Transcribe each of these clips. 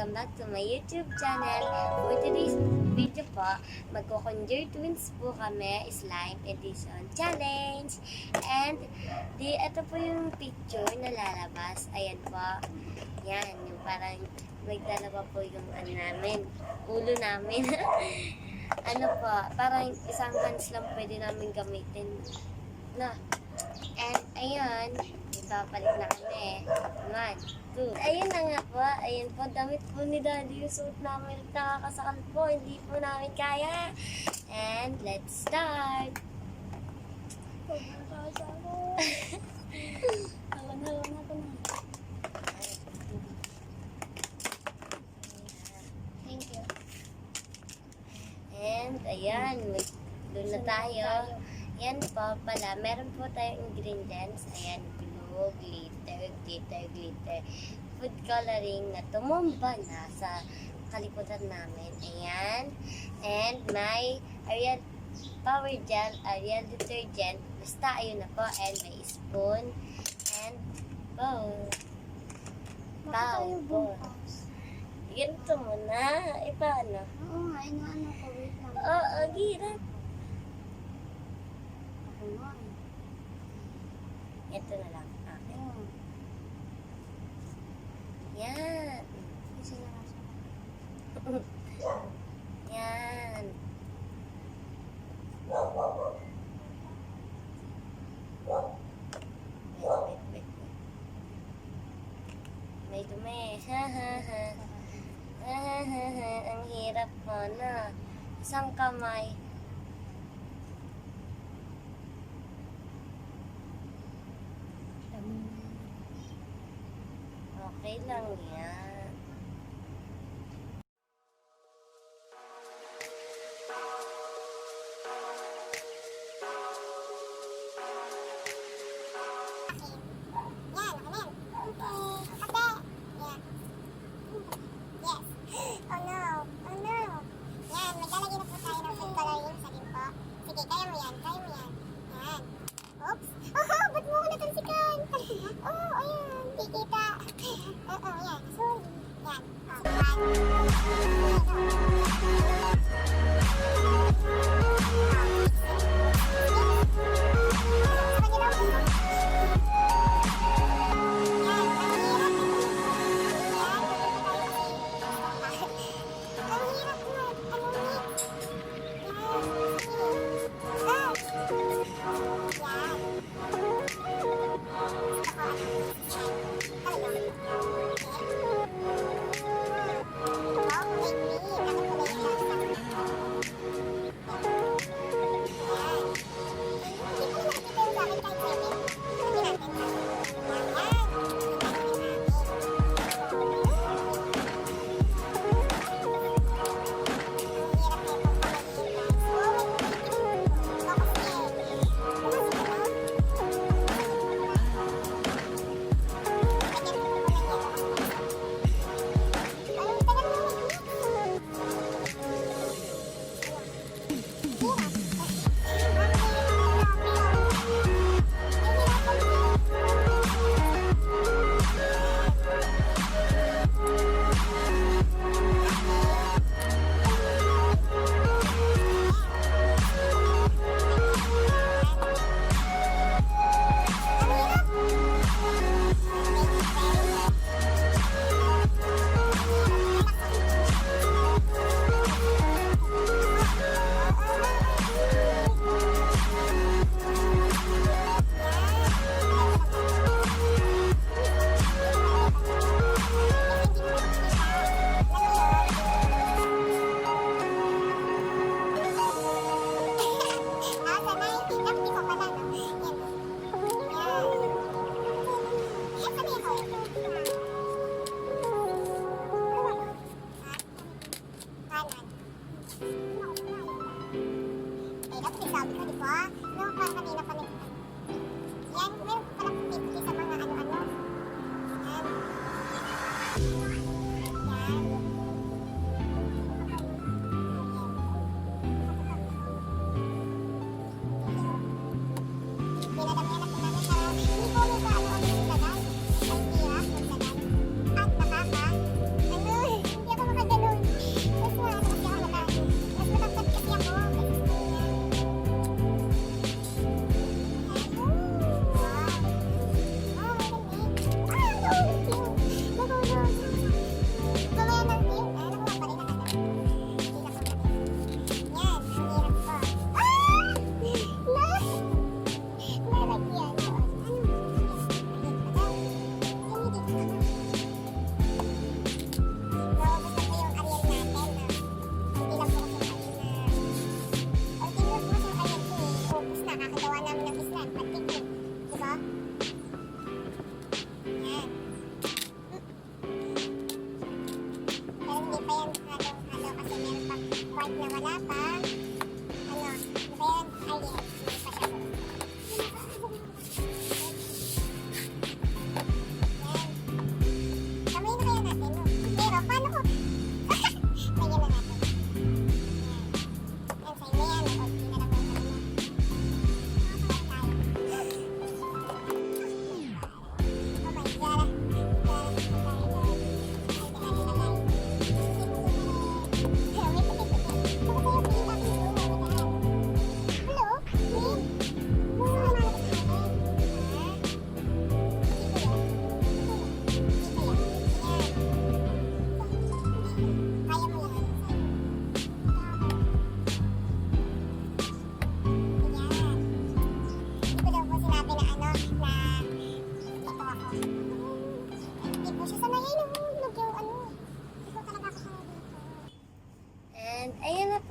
welcome back to my YouTube channel. For today's video po, magko-Conjoined twins po kami, slime edition challenge. And ito po yung picture na lalabas. Ayan po. Yan, yung parang nagdalawa po yung namin, ulo namin. Ano po, parang isang hands lang pwede namin gamitin. Na. And ayun, ipapalit na kami. 1, 2. Ayun na nga po. Ayun po, damit po ni Daddy yung suit namin. Nakakasakal po. Hindi po namin kaya. And let's start. Thank you. And ayan, doon na tayo. Yan po pala, meron po tayong ingredients. Ayan, glue, glitter, food coloring na tumumba na sa kaliputan namin. Ayan. And may Ariel Power Gel, Ariel Detergent. Basta ayun na po. And may spoon. And bowl. Bowl. Ganito mo na. Paano? Oo nga, ano ko, wait lang. Oo, girap. Ito na lang. Okay. Yan. Yan. Wait. May dumi. Ang hirap mo na. Isang kamay. Okay lang yan.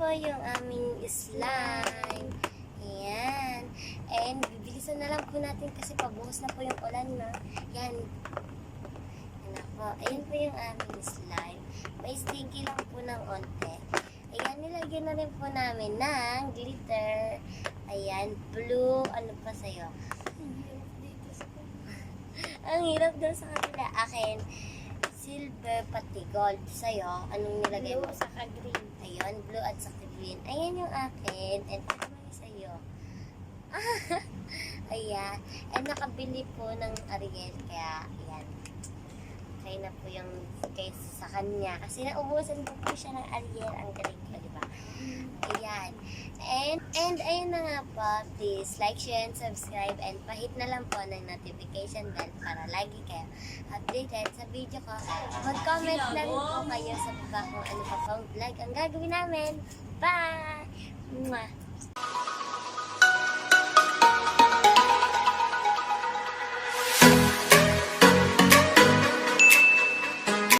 po yung aming slime. Ayan. And bibilisan na lang po natin kasi pabuhos na po yung ulan na. Yan. Yan na po. Ayan po yung aming slime. May sticky lang po ng onte. Ayan, nilagyan na rin po namin ng glitter. Ayan, blue. Ano pa sa'yo? Ang hirap daw sa kanila. Akin, silver pati gold. Sa'yo, anong nilagay mo? Blue saka green. Ayun, blue at saka green. Ayan yung akin. And ito naman yung sa'yo. Ayan. And nakabili po ng Ariel. Kaya, ayan. Okay na po yung case sa kanya. Kasi naubusan po siya ng Ariel. Ang galing ko, di ba? Ayan. And ayun na nga po. Please like, share, and subscribe. And pahit na lang po ng notification bell para lagi kayo updated sa video ko. Mag-comment na rin po kayo sa baba kung ano pa pong vlog ang gagawin namin. Bye! Mwah!